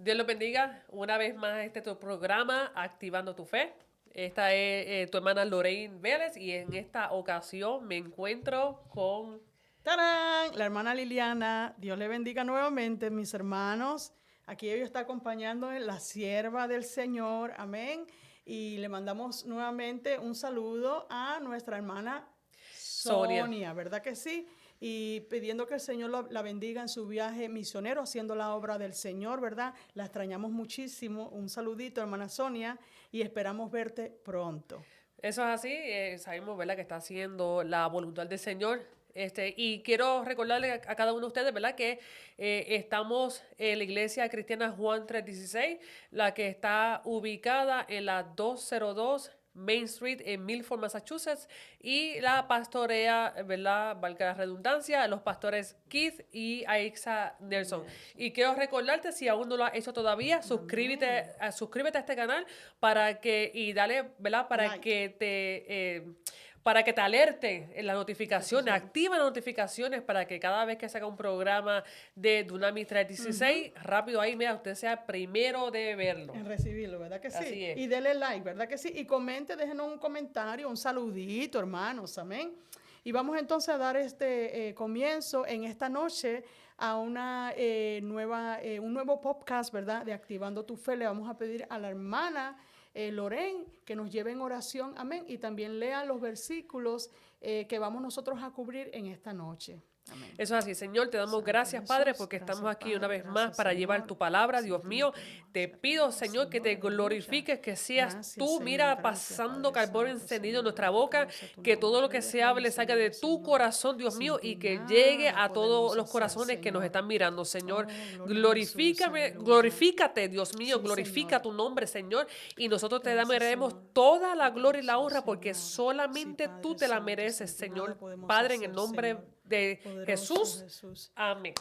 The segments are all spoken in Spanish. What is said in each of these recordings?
Dios los bendiga una vez más este tu programa Activando tu Fe. Esta es tu hermana Lorraine Vélez y en esta ocasión me encuentro con... ¡Tarán! La hermana Liliana, Dios le bendiga nuevamente, mis hermanos. Aquí ella está acompañando la sierva del Señor, amén. Y le mandamos nuevamente un saludo a nuestra hermana Sonia. Sonia, ¿verdad que sí? Y pidiendo que el Señor la bendiga en su viaje misionero, haciendo la obra del Señor, ¿verdad? La extrañamos muchísimo. Un saludito, hermana Sonia, y esperamos verte pronto. Eso es así, sabemos, ¿verdad?, que está haciendo la voluntad del Señor. Y quiero recordarle a cada uno de ustedes, ¿verdad?, que estamos en la iglesia cristiana Juan 3:16, la que está ubicada en la 202 Main Street en Milford, Massachusetts, y la pastorea, ¿verdad?, valga la redundancia, los pastores Keith y Aixa Nelson. Y quiero recordarte, si aún no lo has hecho todavía, suscríbete a este canal y dale, ¿verdad?, Like. para que te alerte en las notificaciones, activa las notificaciones para que cada vez que se haga un programa de Dunamis 316, rápido ahí, mira, usted sea el primero de verlo. En recibirlo, ¿verdad que sí? Así es. Y dele like, ¿verdad que sí? Y comente, déjenos un comentario, un saludito, hermanos, amén. Y vamos entonces a dar este comienzo en esta noche a un nuevo podcast, ¿verdad? De Activando tu Fe. Le vamos a pedir a la hermana Lorraine que nos lleve en oración, amén. Y también lea los versículos que vamos nosotros a cubrir en esta noche. Amén. Eso es así, Señor, te damos Santo gracias, Jesús, Padre, porque gracias, estamos aquí una Padre, vez más gracias, para llevar Señor. tu palabra, Sin Dios ti mío. no podemos Te hacer pido, nada, Señor, que te Señor, aleluya. glorifiques, que seas Gracias, tú, Señor, mira, gracias, pasando Padre carbón Santo, encendido en Señor, nuestra para tu boca, causa, tu que nombre todo lo que debe se hable reír, salga de Señor, tu Señor. corazón, Dios Sin mío, ti y que llegue nada a todos podemos los hacer, corazones que nos Señor. están mirando, Señor. Oh, gloria a Jesús, Glorifícame, aleluya. glorifícate, Dios mío, Sí, glorifica Señor. tu nombre, Señor, y nosotros te Gracias, daremos Señor. toda la gloria y la Gracias, honra porque Señor. Sí, solamente tú Padre te la Santo, mereces, sin ti nada Señor, podemos Padre, en el hacer, nombre Señor. de Poderoso Jesús. Jesús. Amén.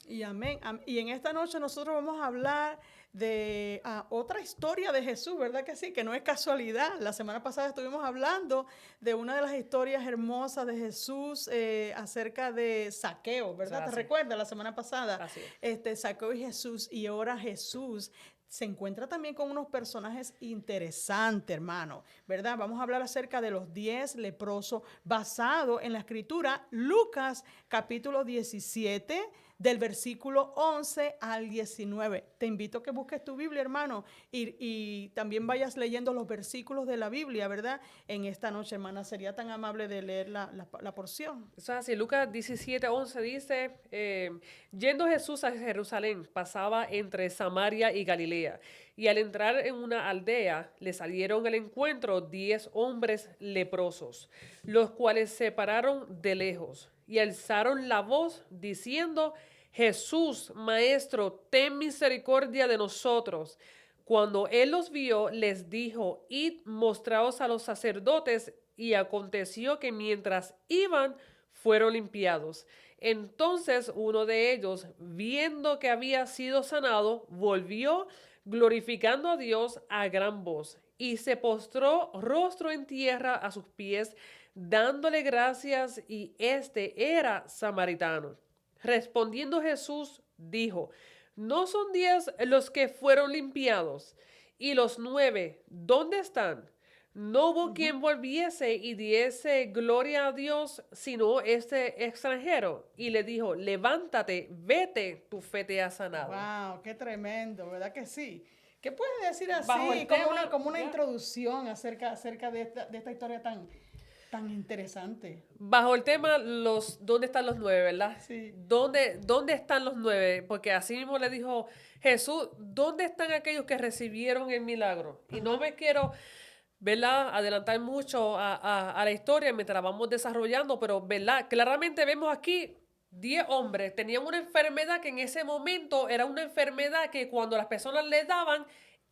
Y amén. Y en esta noche nosotros vamos a hablar de otra historia de Jesús, ¿verdad que sí? Que no es casualidad. La semana pasada estuvimos hablando de una de las historias hermosas de Jesús acerca de Zaqueo, ¿verdad? ¿Te recuerdas la semana pasada? Así es. Zaqueo y Jesús. Y ahora Jesús se encuentra también con unos personajes interesantes, hermano, ¿verdad? Vamos a hablar acerca de los 10 leprosos basado en la escritura Lucas capítulo 17 del versículo 11 al 19. Te invito a que busques tu Biblia, hermano, y también vayas leyendo los versículos de la Biblia, ¿verdad? En esta noche, hermana, sería tan amable de leer la porción. Eso es así. Lucas 17:11 dice, yendo Jesús a Jerusalén, pasaba entre Samaria y Galilea. Y al entrar en una aldea, le salieron al encuentro 10 hombres leprosos, los cuales se pararon de lejos y alzaron la voz diciendo, Jesús, Maestro, ten misericordia de nosotros. Cuando él los vio, les dijo, id, mostraos a los sacerdotes. Y aconteció que mientras iban, fueron limpiados. Entonces uno de ellos, viendo que había sido sanado, volvió glorificando a Dios a gran voz y se postró rostro en tierra a sus pies, dándole gracias, y este era samaritano. Respondiendo Jesús, dijo, ¿no son 10 los que fueron limpiados? ¿Y los 9 dónde están? No hubo quien volviese y diese gloria a Dios, sino este extranjero. Y le dijo, levántate, vete, tu fe te ha sanado. Wow, qué tremendo, ¿verdad que sí? ¿Qué puedes decir Bajo así, el como tema, como una ya. introducción acerca de esta historia tan interesante? Bajo el tema, ¿dónde están los 9, verdad? Sí. ¿Dónde están los 9? Porque así mismo le dijo Jesús, ¿dónde están aquellos que recibieron el milagro? Y no me quiero, ¿verdad?, adelantar mucho a la historia mientras la vamos desarrollando, pero, ¿verdad?, claramente vemos aquí 10 hombres tenían una enfermedad que en ese momento era una enfermedad que cuando las personas le daban,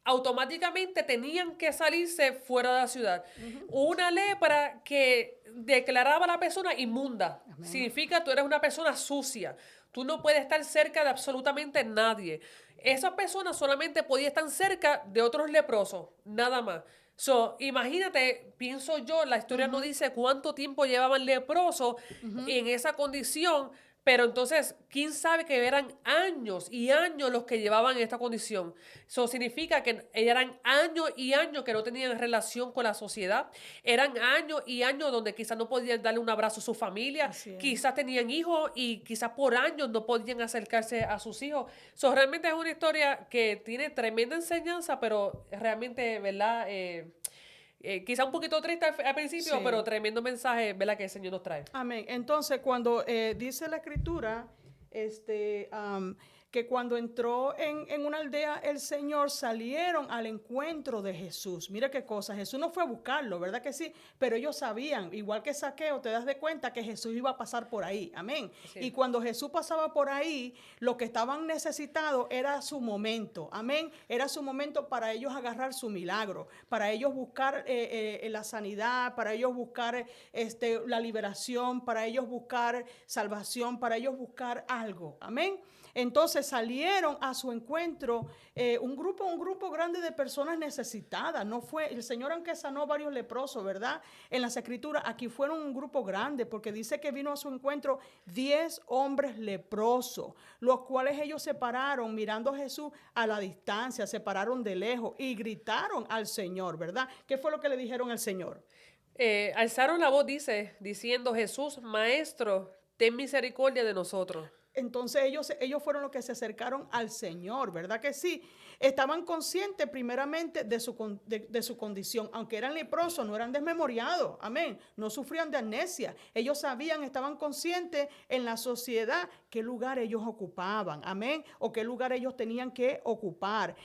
automáticamente tenían que salirse fuera de la ciudad. Una lepra que declaraba a la persona inmunda. Amén. Significa tú eres una persona sucia. Tú no puedes estar cerca de absolutamente nadie. Esa persona solamente podía estar cerca de otros leprosos, nada más. So, imagínate, pienso yo, la historia no dice cuánto tiempo llevaban leprosos en esa condición, Pero entonces, ¿quién sabe que eran años y años los que llevaban esta condición? Eso significa que eran años y años que no tenían relación con la sociedad. Eran años y años donde quizás no podían darle un abrazo a su familia. Así es. Quizás tenían hijos y quizás por años no podían acercarse a sus hijos. So, realmente es una historia que tiene tremenda enseñanza, pero realmente, ¿verdad? Quizá un poquito triste al principio, Sí. pero tremendo mensaje, ¿verdad? Que el Señor nos trae. Amén. Entonces, cuando dice la escritura, que cuando entró en una aldea el Señor, salieron al encuentro de Jesús. Mira qué cosa, Jesús no fue a buscarlo, ¿verdad que sí? Pero ellos sabían, igual que Saqueo, te das de cuenta que Jesús iba a pasar por ahí. Amén. Y Sí. cuando Jesús pasaba por ahí, lo que estaban necesitados era su momento. Amén. Era su momento para ellos agarrar su milagro, para ellos buscar la sanidad, para ellos buscar la liberación, para ellos buscar salvación, para ellos buscar algo. Amén. Entonces salieron a su encuentro un grupo grande de personas necesitadas. No fue el Señor, aunque sanó varios leprosos, ¿verdad? En las escrituras, aquí fueron un grupo grande, porque dice que vino a su encuentro 10 hombres leprosos, los cuales ellos se pararon mirando a Jesús a la distancia, se pararon de lejos y gritaron al Señor, ¿verdad? ¿Qué fue lo que le dijeron al Señor? Alzaron la voz, dice, diciendo, Jesús, Maestro, ten misericordia de nosotros. Entonces ellos fueron los que se acercaron al Señor, ¿verdad que sí? Estaban conscientes primeramente de su condición, aunque eran leprosos, no eran desmemoriados, amén, no sufrían de amnesia. Ellos sabían, estaban conscientes en la sociedad qué lugar ellos ocupaban, amén, o qué lugar ellos tenían que ocupar.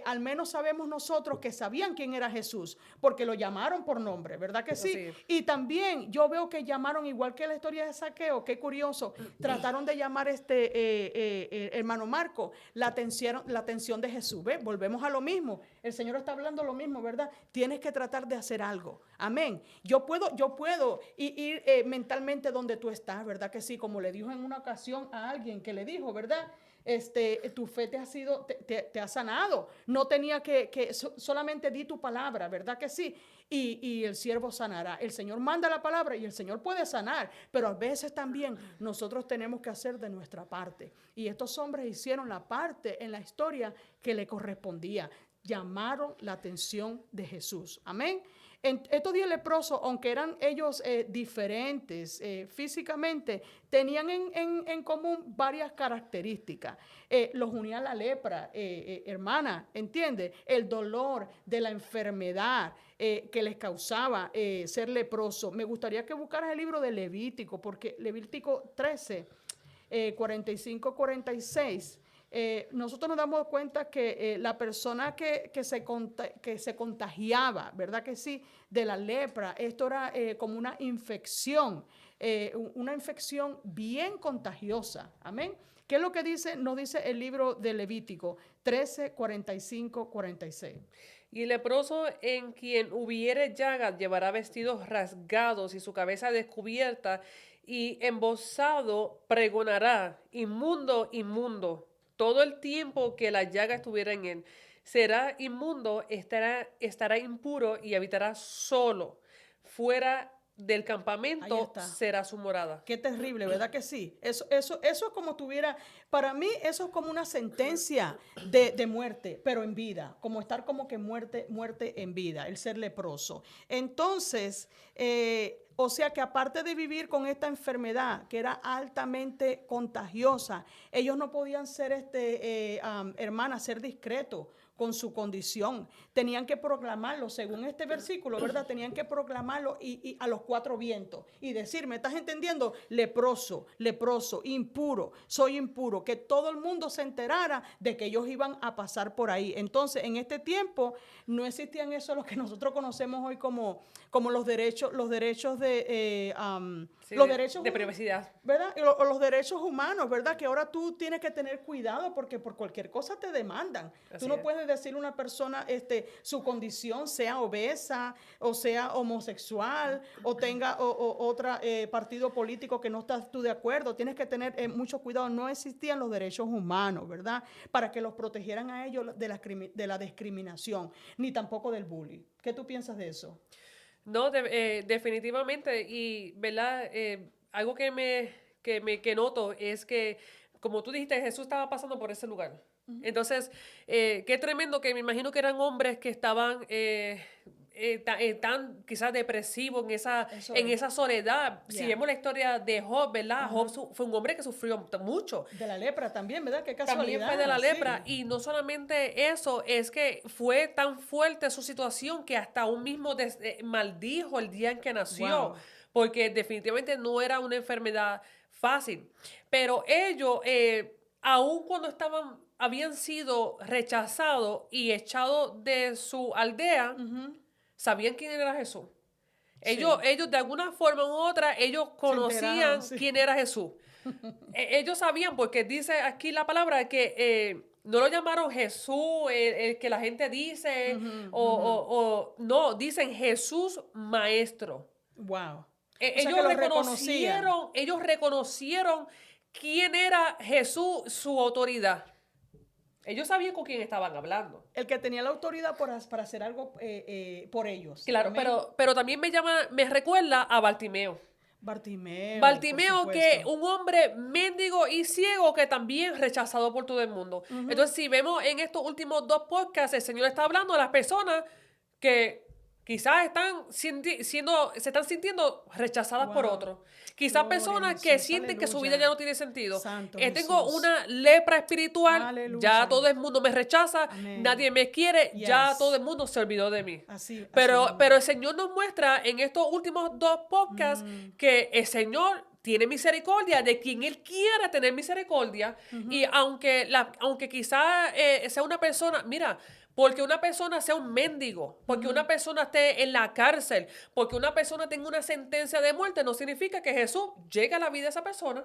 Al menos sabemos nosotros que sabían quién era Jesús, porque lo llamaron por nombre, ¿verdad que sí? Así. Y también yo veo que llamaron, igual que la historia de Saqueo, qué curioso, trataron de llamar hermano Marco, la atención de Jesús. ¿Ve? Volvemos a lo mismo. El Señor está hablando lo mismo, ¿verdad? Tienes que tratar de hacer algo. Amén. Yo puedo ir mentalmente donde tú estás, ¿verdad? Que sí, como le dijo en una ocasión a alguien que le dijo, ¿verdad? Tu fe te ha sanado. No tenía solamente di tu palabra, ¿verdad que sí? Y el siervo sanará. El Señor manda la palabra y el Señor puede sanar, pero a veces también nosotros tenemos que hacer de nuestra parte. Y estos hombres hicieron la parte en la historia que le correspondía. Llamaron la atención de Jesús. Amén. Estos 10 leprosos, aunque eran ellos diferentes físicamente, tenían en común varias características. Los unía la lepra, hermana, ¿entiende? El dolor de la enfermedad que les causaba ser leproso. Me gustaría que buscaras el libro de Levítico, porque Levítico 13, 45-46. Nosotros nos damos cuenta que la persona que se contagiaba, ¿verdad que sí? De la lepra, esto era como una infección bien contagiosa. Amén. ¿Qué es lo que nos dice el libro de Levítico 13, 45, 46? Y el leproso en quien hubiere llagas llevará vestidos rasgados y su cabeza descubierta y embozado pregonará, inmundo, inmundo, todo el tiempo que la llaga estuviera en él. Será inmundo, estará impuro y habitará solo. Fuera del Ahí campamento está. será su morada. Qué terrible, ¿verdad que sí? Eso es como tuviera, para mí eso es como una sentencia de muerte, pero en vida, como estar como que muerte en vida, el ser leproso. Entonces, o sea que aparte de vivir con esta enfermedad que era altamente contagiosa, ellos no podían ser, hermanas, ser discretos con su condición. Tenían que proclamarlo, según este versículo, ¿verdad? Tenían que proclamarlo y a los cuatro vientos y decir, ¿me estás entendiendo? Leproso, leproso, impuro, soy impuro, que todo el mundo se enterara de que ellos iban a pasar por ahí. Entonces, en este tiempo no existían eso, lo que nosotros conocemos hoy como los derechos Sí, los derechos de privacidad. ¿verdad? O los derechos humanos, ¿verdad? Que ahora tú tienes que tener cuidado porque por cualquier cosa te demandan. Tú Así no es. puedes decirle a una persona su condición, sea obesa o sea homosexual o tenga otro partido político que no estás tú de acuerdo. Tienes que tener mucho cuidado. No existían los derechos humanos, ¿verdad? Para que los protegieran a ellos de la discriminación, ni tampoco del bullying. ¿Qué tú piensas de eso? No, definitivamente. Y, ¿verdad? Algo que noto es que, como tú dijiste, Jesús estaba pasando por ese lugar. Entonces, qué tremendo que me imagino que eran hombres que estaban tan quizás depresivos Eso en es. esa soledad. Si Ya. vemos la historia de Job, ¿verdad? Ajá. Job fue un hombre que sufrió mucho. De la lepra también, ¿verdad? Qué También fue de casualidad, la sí. lepra y no solamente eso, es que fue tan fuerte su situación que hasta un mismo maldijo el día en que nació, Wow. porque definitivamente no era una enfermedad fácil. Pero ellos, aun cuando habían sido rechazados y echados de su aldea, sabían quién era Jesús. Sí. Ellos de alguna forma u otra, ellos Se enteraron, conocían sí. quién era Jesús. Ellos sabían, porque dice aquí la palabra que no lo llamaron Jesús, el que la gente dice, no, dicen Jesús Maestro. Wow. O sea que lo reconocían. Ellos reconocieron quién era Jesús, su autoridad. Ellos sabían con quién estaban hablando. El que tenía la autoridad para hacer algo por ellos. Claro, Amén. pero también me recuerda a Bartimeo. Bartimeo, por Bartimeo, que supuesto. un hombre mendigo y ciego que también rechazado por todo el mundo. Entonces, si vemos en estos últimos dos podcasts, el Señor está hablando a las personas que quizás se están sintiendo rechazadas por Wow. otros. Quizás Gloria a personas que Jesús. sienten que su Aleluya. vida ya no tiene sentido. Santo Tengo Jesús. una lepra espiritual, Aleluya. ya todo el mundo me rechaza, Amén. nadie me quiere, ya Yes. todo el mundo se olvidó de mí. Así Pero mismo. el Señor nos muestra en estos últimos dos podcasts que el Señor tiene misericordia de quien Él quiera tener misericordia. Y aunque quizá sea una persona, mira, porque una persona sea un mendigo, porque una persona esté en la cárcel, porque una persona tenga una sentencia de muerte, no significa que Jesús llegue a la vida de esa persona.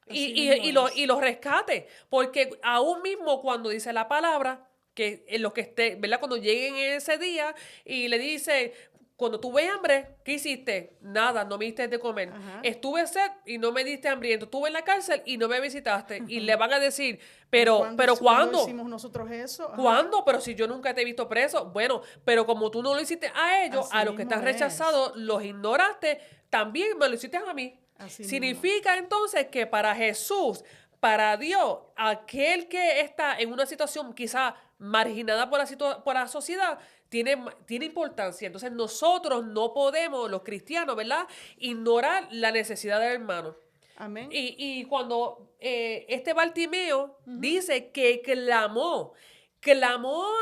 Así Y mismo es. lo rescate. Porque aún mismo cuando dice la palabra, que en lo que esté, ¿verdad? Cuando lleguen ese día y le dice, cuando tuve hambre, ¿qué hiciste? Nada, no me diste de comer. Ajá. Estuve sed y no me diste hambriento. Estuve en la cárcel y no me visitaste. Y le van a decir, pero ¿Cuándo ¿cuándo? hicimos nosotros eso? Ajá. ¿Cuándo? Pero si yo nunca te he visto preso. Bueno, pero como tú no lo hiciste a ellos, Así a los que mismo están es. rechazados, los ignoraste, también me lo hiciste a mí. Así mismo. Significa entonces que para Jesús, para Dios, aquel que está en una situación quizá marginada por la sociedad, tiene importancia. Entonces nosotros no podemos, los cristianos, ¿verdad?, ignorar la necesidad del hermano. Amén. Y cuando este Bartimeo dice que clamó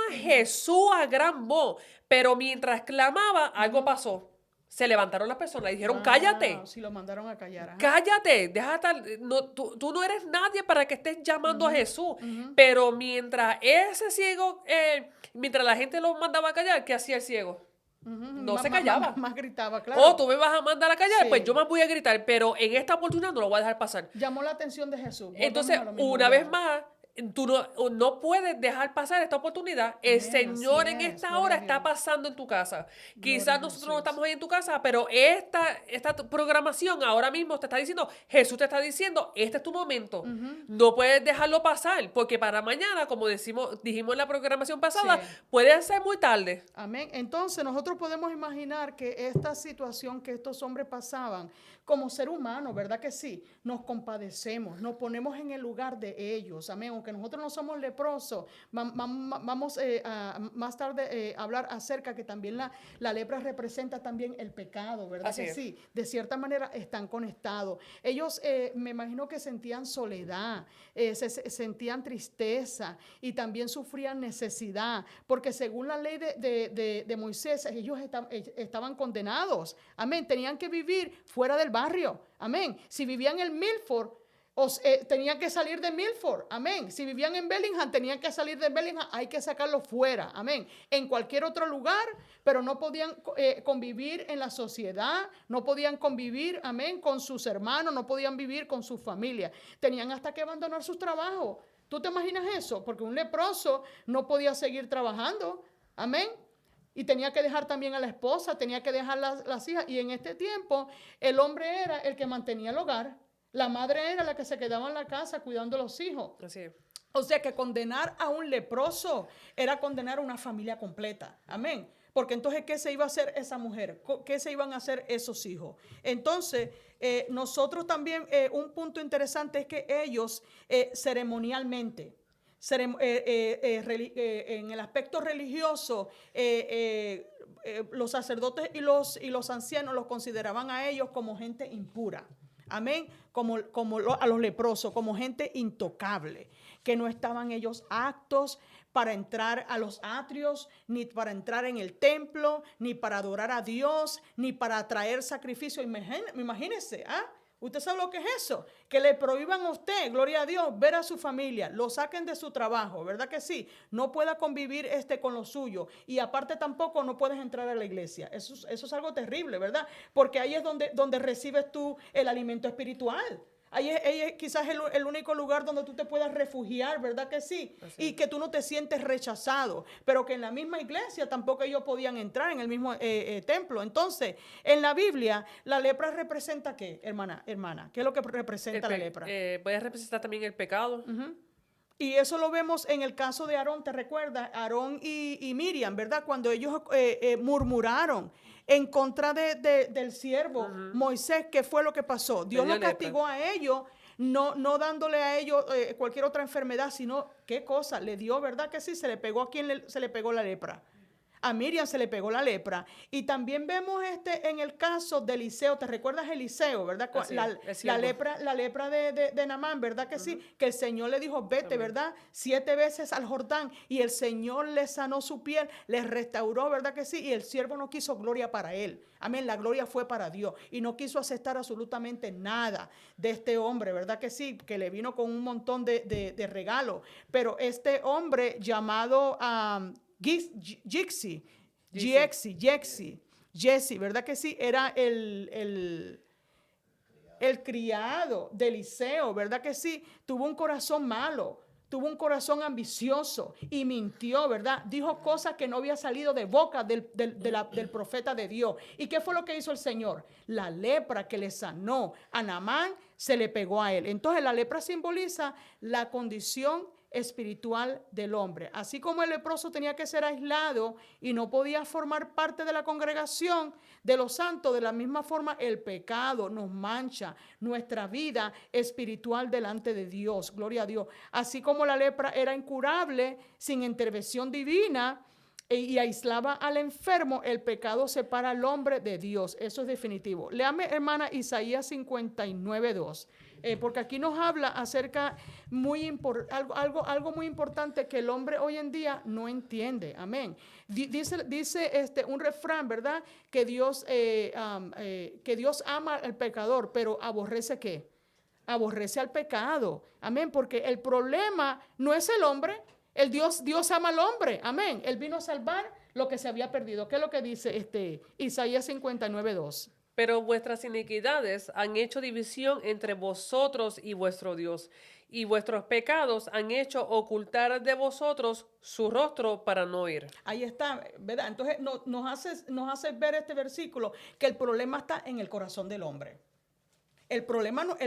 a Jesús a gran voz, pero mientras clamaba, algo pasó. Se levantaron las personas y dijeron, cállate. Si lo mandaron a callar. Ajá. Cállate, deja estar, tú no eres nadie para que estés llamando a Jesús. Pero mientras ese ciego, mientras la gente lo mandaba a callar, ¿qué hacía el ciego? No se callaba. Más gritaba, claro. Oh, tú me vas a mandar a callar, Sí. pues yo más voy a gritar, pero en esta oportunidad no lo voy a dejar pasar. Llamó la atención de Jesús. Volvemos Entonces, a lo mismo, una ¿verdad? vez más, tú no puedes dejar pasar esta oportunidad. El Amén, Señor así en es, esta gloria hora a está Dios. pasando en tu casa. Gloria Quizás a nosotros no Jesús. estamos ahí en tu casa, pero esta programación ahora mismo te está diciendo, Jesús te está diciendo, este es tu momento. No puedes dejarlo pasar, porque para mañana, como dijimos en la programación pasada, Sí. puede ser muy tarde. Amén. Entonces nosotros podemos imaginar que esta situación que estos hombres pasaban como ser humano, ¿verdad que sí? Nos compadecemos, nos ponemos en el lugar de ellos. Amén. Aunque nosotros no somos leprosos, vamos a más tarde hablar acerca que también la lepra representa también el pecado, ¿verdad Así que es. sí? De cierta manera están conectados. Ellos me imagino que sentían soledad, sentían tristeza y también sufrían necesidad, porque según la ley de Moisés, ellos estaban condenados. Amén. Tenían que vivir fuera del barrio. Amén. Si vivían en Milford, tenían que salir de Milford. Amén. Si vivían en Bellingham, tenían que salir de Bellingham. Hay que sacarlos fuera. Amén. En cualquier otro lugar, pero no podían convivir en la sociedad, no podían convivir, amén, con sus hermanos, no podían vivir con su familia. Tenían hasta que abandonar sus trabajos. ¿Tú te imaginas eso? Porque un leproso no podía seguir trabajando. Amén. Y tenía que dejar también a la esposa, tenía que dejar las hijas. Y en este tiempo, el hombre era el que mantenía el hogar. La madre era la que se quedaba en la casa cuidando a los hijos. Así es. O sea que condenar a un leproso era condenar a una familia completa. Amén. Porque entonces, ¿qué se iba a hacer esa mujer? ¿Qué se iban a hacer esos hijos? Entonces, nosotros también, un punto interesante es que ellos ceremonialmente, en el aspecto religioso, los sacerdotes y los ancianos los consideraban a ellos como gente impura. Amén, a los leprosos, como gente intocable, que no estaban ellos aptos para entrar a los atrios, ni para entrar en el templo, ni para adorar a Dios, ni para traer sacrificio. Imagínense, ¿ah? ¿Usted sabe lo que es eso? Que le prohíban a usted, gloria a Dios, ver a su familia, lo saquen de su trabajo, ¿verdad que sí? No pueda convivir con lo suyo y aparte tampoco no puedes entrar a la iglesia. Eso es algo terrible, ¿verdad? Porque ahí es donde recibes tú el alimento espiritual. Ahí es quizás el único lugar donde tú te puedas refugiar, ¿verdad que sí? Y que tú no te sientes rechazado, pero que en la misma iglesia tampoco ellos podían entrar en el mismo templo. Entonces, en la Biblia, la lepra representa ¿qué, hermana? ¿Qué es lo que representa la lepra? Puede representar también el pecado. Y eso lo vemos en el caso de Aarón, ¿te recuerdas? Aarón y Miriam, ¿verdad? Cuando ellos murmuraron en contra del siervo Moisés, ¿qué fue lo que pasó? Dios lo castigó a ellos, no dándole a ellos cualquier otra enfermedad, sino, ¿qué cosa? Le dio, ¿verdad que sí? Se le pegó a quien se le pegó la lepra. A Miriam se le pegó la lepra. Y también vemos en el caso de Eliseo. ¿Te recuerdas Eliseo, verdad? La lepra de Naamán, ¿verdad que sí? Que el Señor le dijo, vete, ¿verdad? 7 veces al Jordán. Y el Señor le sanó su piel, le restauró, ¿verdad que sí? Y el siervo no quiso gloria para él. Amén, la gloria fue para Dios. Y no quiso aceptar absolutamente nada de este hombre, ¿verdad que sí? Que le vino con un montón de regalos. Pero este hombre llamado Jesse, ¿verdad que sí? Era el criado de Eliseo, ¿verdad que sí? Tuvo un corazón malo, tuvo un corazón ambicioso y mintió, ¿verdad? Dijo cosas que no había salido de boca del profeta de Dios. ¿Y qué fue lo que hizo el Señor? La lepra que le sanó a Naamán se le pegó a él. Entonces la lepra simboliza la condición espiritual del hombre. Así como el leproso tenía que ser aislado y no podía formar parte de la congregación de los santos, de la misma forma el pecado nos mancha nuestra vida espiritual delante de Dios. Gloria a Dios. Así como la lepra era incurable sin intervención divina y aislaba al enfermo, el pecado separa al hombre de Dios. Eso es definitivo. Léame, hermana, Isaías 59:2. Porque aquí nos habla acerca algo muy importante que el hombre hoy en día no entiende. Amén. Dice un refrán, ¿verdad? Que Dios ama al pecador, pero aborrece ¿qué? Aborrece al pecado. Amén. Porque el problema no es el hombre. Dios ama al hombre. Amén. Él vino a salvar lo que se había perdido. ¿Qué es lo que dice Isaías 59:2? Pero vuestras iniquidades han hecho división entre vosotros y vuestro Dios, y vuestros pecados han hecho ocultar de vosotros su rostro para no oír. Ahí está, ¿verdad? Entonces nos hace ver este versículo que el problema está en el corazón del hombre. El problema no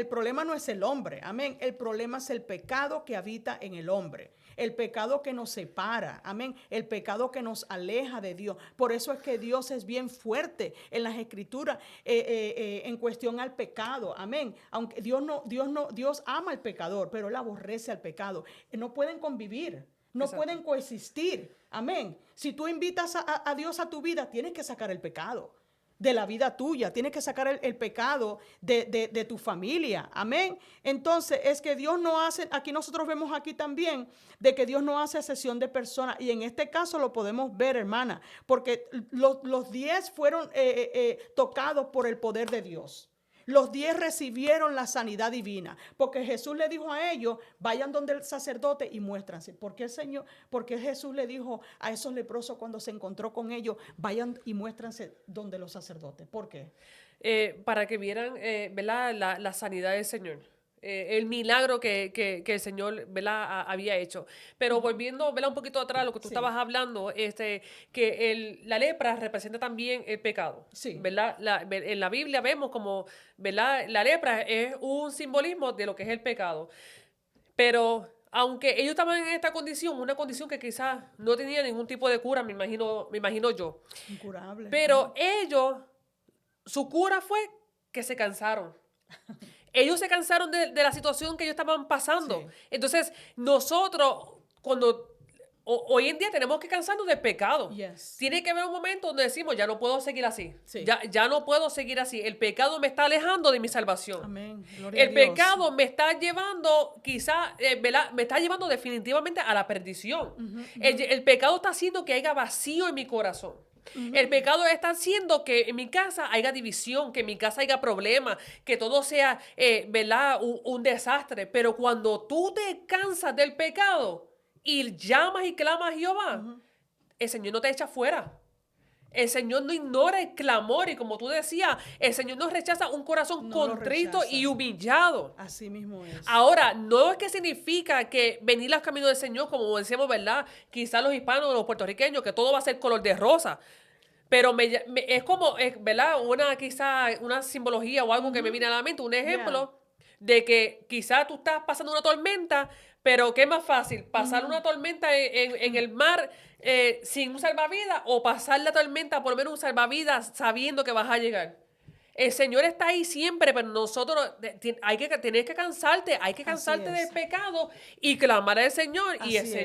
es el hombre, amén. El problema es el pecado que habita en el hombre. El pecado que nos separa, amén. El pecado que nos aleja de Dios. Por eso es que Dios es bien fuerte en las escrituras en cuestión al pecado, amén. Aunque Dios ama al pecador, pero Él aborrece al pecado. No pueden convivir, no pueden coexistir, amén. Si tú invitas a Dios a tu vida, tienes que sacar el pecado de la vida tuya, tienes que sacar el pecado de tu familia, amén. Entonces es que Dios no hace, aquí nosotros vemos aquí también, de que Dios no hace excepción de personas, y en este caso lo podemos ver, hermana, porque los 10 fueron tocados por el poder de Dios. Los 10 recibieron la sanidad divina, porque Jesús le dijo a ellos, vayan donde el sacerdote y muéstranse. Porque Jesús le dijo a esos leprosos cuando se encontró con ellos, vayan y muéstranse donde los sacerdotes. ¿Por qué? Para que vieran, ¿verdad? La sanidad del Señor. El milagro que el Señor, ¿verdad? Había hecho. Pero volviendo, ¿verdad? Un poquito atrás, lo que tú estabas hablando, que la lepra representa también el pecado. Sí. ¿Verdad? En la Biblia vemos como, ¿verdad? La lepra es un simbolismo de lo que es el pecado. Pero aunque ellos estaban en esta condición, una condición que quizás no tenía ningún tipo de cura, me imagino yo. Incurable. Pero ellos, su cura fue que se cansaron. Ellos se cansaron de la situación que ellos estaban pasando. Sí. Entonces, nosotros, hoy en día tenemos que cansarnos del pecado. Yes. Tiene que haber un momento donde decimos, ya no puedo seguir así. Sí. Ya no puedo seguir así. El pecado me está alejando de mi salvación. Amén. Gloria a El Dios. pecado me está llevando, quizás, ¿verdad? Me está llevando definitivamente a la perdición. El pecado está haciendo que haya vacío en mi corazón. El pecado está haciendo que en mi casa haya división, que en mi casa haya problemas, que todo sea, ¿verdad? Un desastre. Pero cuando tú te cansas del pecado y llamas y clamas a Jehová, el Señor no te echa fuera. El Señor no ignora el clamor y como tú decías, el Señor no rechaza un corazón No lo contrito rechaza. y humillado. Así mismo es. Ahora, no es que significa que venir al camino del Señor, como decíamos, ¿verdad? Quizás los hispanos o los puertorriqueños, que todo va a ser color de rosa. Pero es como, ¿verdad? Quizá una simbología o algo que me viene a la mente, un ejemplo de que quizás tú estás pasando una tormenta, pero ¿qué es más fácil? ¿Pasar una tormenta en el mar sin un salvavidas o pasar la tormenta por lo menos un salvavidas sabiendo que vas a llegar? El Señor está ahí siempre, pero nosotros tienes que cansarte, hay que cansarte del pecado y clamar al Señor. Y Así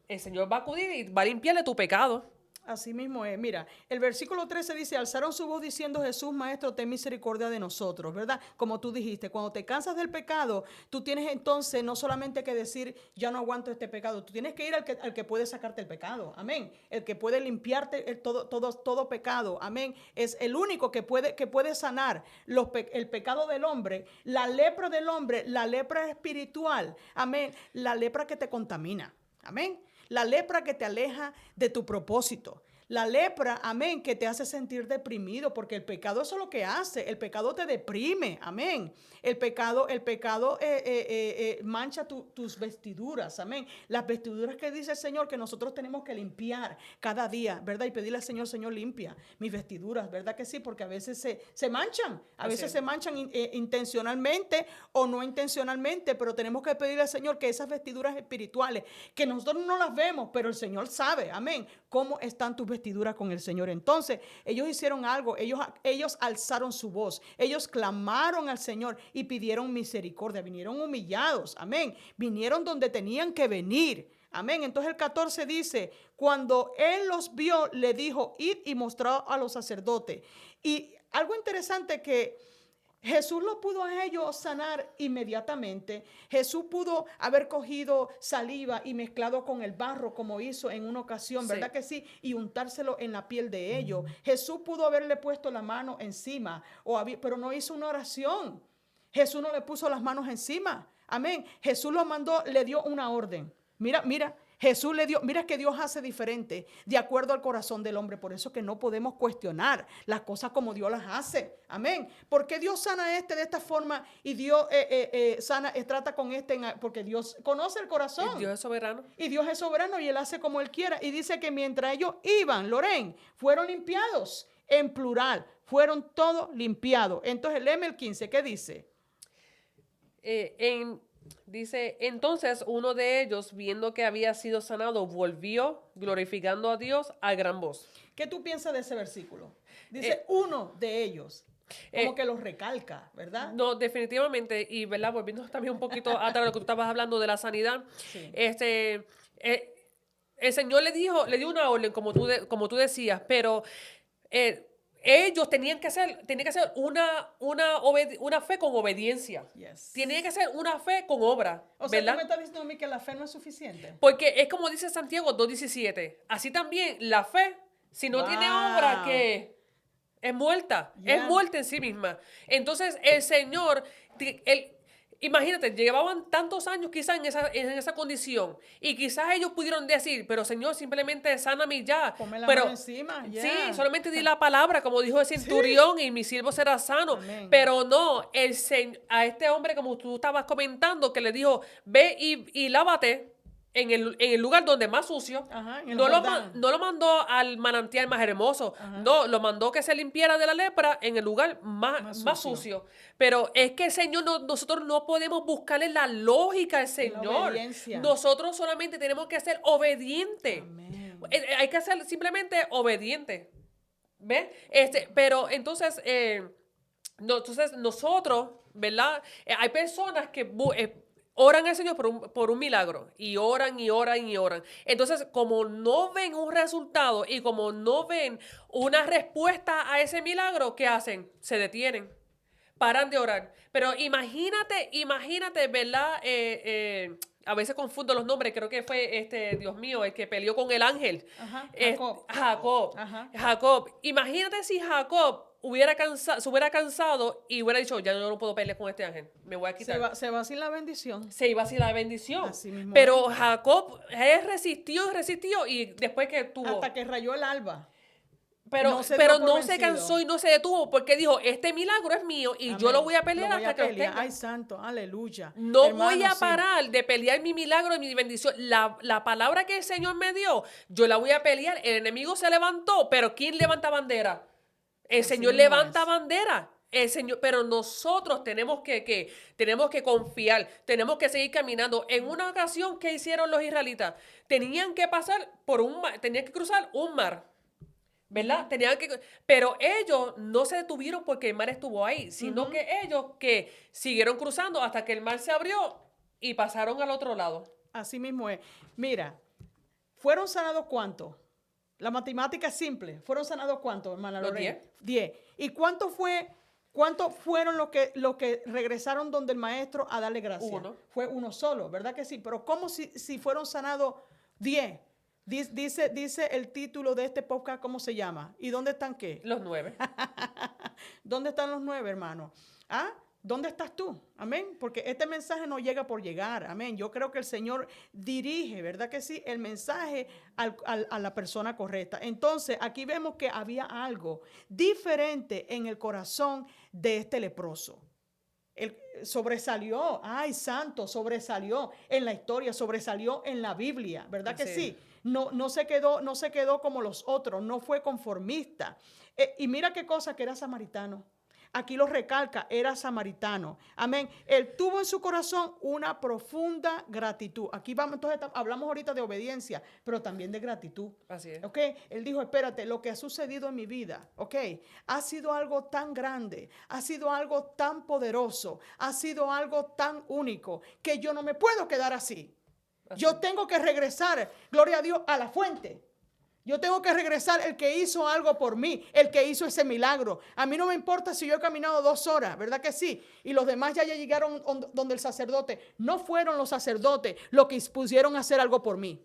el Señor va a acudir y va a limpiarle tu pecado. Así mismo es. Mira, el versículo 13 dice, alzaron su voz diciendo, Jesús, Maestro, ten misericordia de nosotros, ¿verdad? Como tú dijiste, cuando te cansas del pecado, tú tienes entonces no solamente que decir, ya no aguanto este pecado, tú tienes que ir al que puede sacarte el pecado, amén. El que puede limpiarte todo pecado, amén. Es el único que puede sanar el pecado del hombre, la lepra del hombre, la lepra espiritual, amén. La lepra que te contamina, amén. La lepra que te aleja de tu propósito. La lepra, amén, que te hace sentir deprimido, porque el pecado eso es lo que hace. El pecado te deprime, amén. El pecado mancha tus vestiduras, amén. Las vestiduras que dice el Señor que nosotros tenemos que limpiar cada día, ¿verdad? Y pedirle al Señor, Señor, limpia mis vestiduras, ¿verdad que sí? Porque a veces se manchan, se manchan intencionalmente o no intencionalmente, pero tenemos que pedirle al Señor que esas vestiduras espirituales, que nosotros no las vemos, pero el Señor sabe, amén, cómo están tus vestiduras con el Señor. Entonces, ellos hicieron algo, ellos alzaron su voz, ellos clamaron al Señor y pidieron misericordia, vinieron humillados, amén, vinieron donde tenían que venir, amén. Entonces el 14 dice, cuando él los vio, le dijo, id y mostrad a los sacerdotes. Y algo interesante que Jesús lo pudo a ellos sanar inmediatamente. Jesús pudo haber cogido saliva y mezclado con el barro como hizo en una ocasión, ¿verdad que sí? Y untárselo en la piel de ellos. Jesús pudo haberle puesto la mano encima, pero no hizo una oración. Jesús no le puso las manos encima. Amén. Jesús lo mandó, le dio una orden. Mira. Jesús le dio, mira que Dios hace diferente de acuerdo al corazón del hombre. Por eso que no podemos cuestionar las cosas como Dios las hace. Amén. Porque Dios sana a este de esta forma y Dios trata con porque Dios conoce el corazón. Dios es soberano. Y Dios es soberano y Él hace como Él quiera. Y dice que mientras ellos iban, Loren, fueron limpiados en plural. Fueron todos limpiados. Entonces, léeme el 15. ¿Qué dice? Dice, entonces uno de ellos, viendo que había sido sanado, volvió glorificando a Dios a gran voz. ¿Qué tú piensas de ese versículo? Dice uno de ellos. Como que los recalca, ¿verdad? No, definitivamente. Y, ¿verdad? Volviendo también un poquito atrás de lo que tú estabas hablando de la sanidad. Sí. El Señor le dio una orden, como tú decías, pero ellos tenían que hacer una fe con obediencia. Yes. Tenían que hacer una fe con obra. O sea, ¿tú me estás diciendo a mí que la fe no es suficiente? Porque es como dice Santiago 2:17. Así también la fe, si no tiene obra, ¿qué? Es muerta. Es muerta en sí misma. Entonces, el Señor, imagínate, llevaban tantos años quizás en esa condición y quizás ellos pudieron decir, pero Señor, simplemente sáname ya. Ponme la pero mano encima. Sí, solamente di la palabra, como dijo el centurión, y mi siervo será sano. Amén. Pero no, a este hombre, como tú estabas comentando, que le dijo, ve y lávate, en el lugar donde más sucio. Ajá, en el No Jordán. no lo mandó al manantial más hermoso. Ajá. No, lo mandó que se limpiara de la lepra en el lugar Más más sucio. sucio. Pero es que el Señor, nosotros no podemos buscarle la lógica al En la Señor. obediencia. Nosotros solamente tenemos que ser obedientes. Amén. Hay que ser simplemente obedientes. ¿Ves? Pero entonces, entonces nosotros, ¿verdad? Hay personas que oran al Señor por un milagro y oran y oran y oran. Entonces, como no ven un resultado y como no ven una respuesta a ese milagro, ¿qué hacen? Se detienen, paran de orar. Pero imagínate, ¿verdad? A veces confundo los nombres, creo que fue Dios mío, el que peleó con el ángel. Ajá, Jacob. Jacob. Ajá. Jacob. Imagínate si Jacob se hubiera cansado y hubiera dicho, ya yo no puedo pelear con este ángel, me voy a quitar. Se va sin la bendición. Se iba así la bendición. Así mismo Pero Jacob resistió y después que tuvo. Hasta que rayó el alba. Pero no se dio por no se vencido. cansó y no se detuvo porque dijo, este milagro es mío y yo Amén. lo voy a pelear Lo voy hasta a que lo pelear. tenga. Ay, santo, aleluya. No Hermano, voy a sí. parar de pelear mi milagro y mi bendición. La palabra que el Señor me dio, yo la voy a pelear. El enemigo se levantó, pero ¿quién levanta bandera? El Así Señor mismo levanta es. bandera. El Señor, pero nosotros tenemos tenemos que confiar, tenemos que seguir caminando. En una ocasión, ¿qué hicieron los israelitas? Tenían que pasar por un mar, tenían que cruzar un mar. ¿Verdad? Pero ellos no se detuvieron porque el mar estuvo ahí, sino que ellos que siguieron cruzando hasta que el mar se abrió y pasaron al otro lado. Así mismo es. Mira, ¿fueron sanados cuántos? La matemática es simple. ¿Fueron sanados cuántos, hermana Los Lorena? 10. 10. ¿Y cuántos fueron los que regresaron donde el maestro a darle gracias? Uno. Fue uno solo, ¿verdad que sí? Pero ¿cómo si fueron sanados 10? Dice el título de este podcast, ¿cómo se llama? ¿Y dónde están qué? Los 9. ¿Dónde están los 9, hermano? ¿Ah? ¿Dónde estás tú? Amén. Porque este mensaje no llega por llegar. Amén. Yo creo que el Señor dirige, ¿verdad que sí? El mensaje a la persona correcta. Entonces, aquí vemos que había algo diferente en el corazón de este leproso. Él sobresalió, ay santo, sobresalió en la historia, sobresalió en la Biblia, ¿verdad que sí? No se quedó como los otros, no fue conformista. Y mira qué cosa que era samaritano. Aquí lo recalca, era samaritano. Amén. Él tuvo en su corazón una profunda gratitud. Aquí vamos, entonces hablamos ahorita de obediencia, pero también de gratitud. Así es. ¿Ok? Él dijo, espérate, lo que ha sucedido en mi vida, ¿ok? Ha sido algo tan grande, ha sido algo tan poderoso, ha sido algo tan único, que yo no me puedo quedar así. Yo tengo que regresar, gloria a Dios, a la fuente. Yo tengo que regresar el que hizo algo por mí, el que hizo ese milagro. A mí no me importa si yo he caminado 2 horas, ¿verdad que sí? Y los demás ya llegaron donde el sacerdote. No fueron los sacerdotes los que pusieron a hacer algo por mí.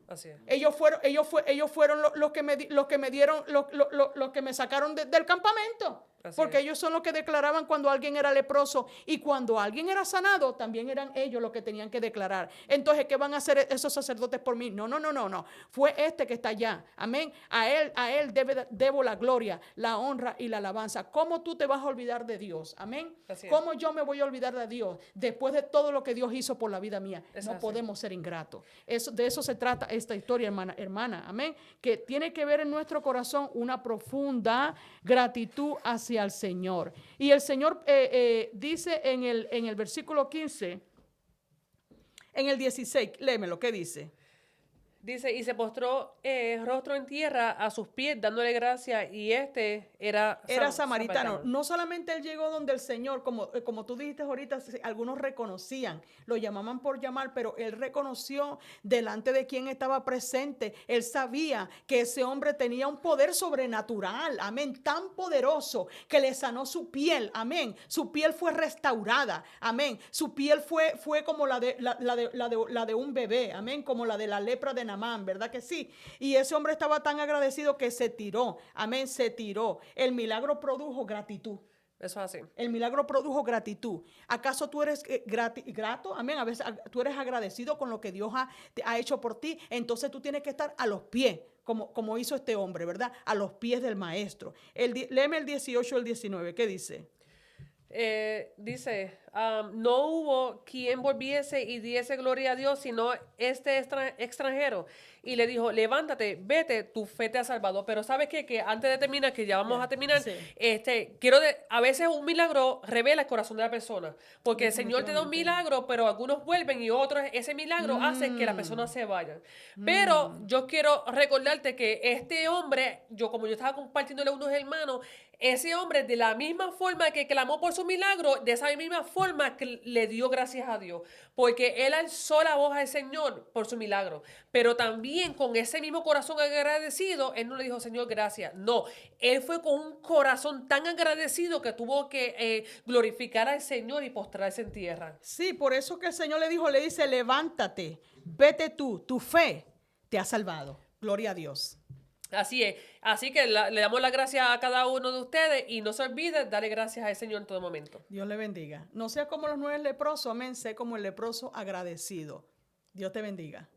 Así es. Ellos fueron los que me dieron, los que me sacaron del campamento. Así Porque es. ellos son los que declaraban cuando alguien era leproso y cuando alguien era sanado, también eran ellos los que tenían que declarar. Entonces, ¿qué van a hacer esos sacerdotes por mí? No. Fue este que está allá. Amén. A él debo la gloria, la honra y la alabanza. ¿Cómo tú te vas a olvidar de Dios? Amén. Así es. ¿Cómo yo me voy a olvidar de Dios después de todo lo que Dios hizo por la vida mía? Es No así. podemos ser ingratos. De eso se trata esta historia, hermana. Amén. Que tiene que ver en nuestro corazón una profunda gratitud hacia el Señor. Y el Señor dice en el versículo 15, en el 16, léemelo, ¿qué dice? Dice, y se postró rostro en tierra a sus pies, dándole gracia, y era samaritano. No solamente él llegó donde el Señor, como tú dijiste ahorita, algunos reconocían, lo llamaban por llamar, pero él reconoció delante de quien estaba presente. Él sabía que ese hombre tenía un poder sobrenatural, amén, tan poderoso que le sanó su piel, amén. Su piel fue restaurada, amén. Su piel fue como la de un bebé, amén, como la de la lepra de Namán, ¿verdad que sí? Y ese hombre estaba tan agradecido que se tiró, amén, se tiró. El milagro produjo gratitud. Eso es así. El milagro produjo gratitud. ¿Acaso tú eres grato? Amén. A veces tú eres agradecido con lo que Dios ha hecho por ti. Entonces tú tienes que estar a los pies, como hizo este hombre, ¿verdad? A los pies del maestro. Léeme el 18 y el 19. ¿Qué dice? Dice, no hubo quien volviese y diese gloria a Dios, sino este extranjero. Y le dijo, levántate, vete, tu fe te ha salvado. Pero ¿sabes qué? Que antes de terminar, que ya vamos a terminar, Sí. a veces un milagro revela el corazón de la persona. Porque el Señor te da un Definitivamente. milagro, pero algunos vuelven y otros, ese milagro hace que la persona se vaya. Pero yo quiero recordarte que este hombre, como yo estaba compartiéndole a unos hermanos, ese hombre de la misma forma que clamó por su milagro, de esa misma forma que le dio gracias a Dios, porque él alzó la voz al Señor por su milagro, pero también con ese mismo corazón agradecido, él no le dijo, Señor, gracias, no, él fue con un corazón tan agradecido que tuvo que glorificar al Señor y postrarse en tierra. Sí, por eso que el Señor le dice, levántate, vete tú, tu fe te ha salvado. Gloria a Dios. Así es. Así que le damos las gracias a cada uno de ustedes y no se olviden darle gracias al Señor en todo momento. Dios le bendiga. No sea como los 9 leprosos, amén, sé como el leproso agradecido. Dios te bendiga.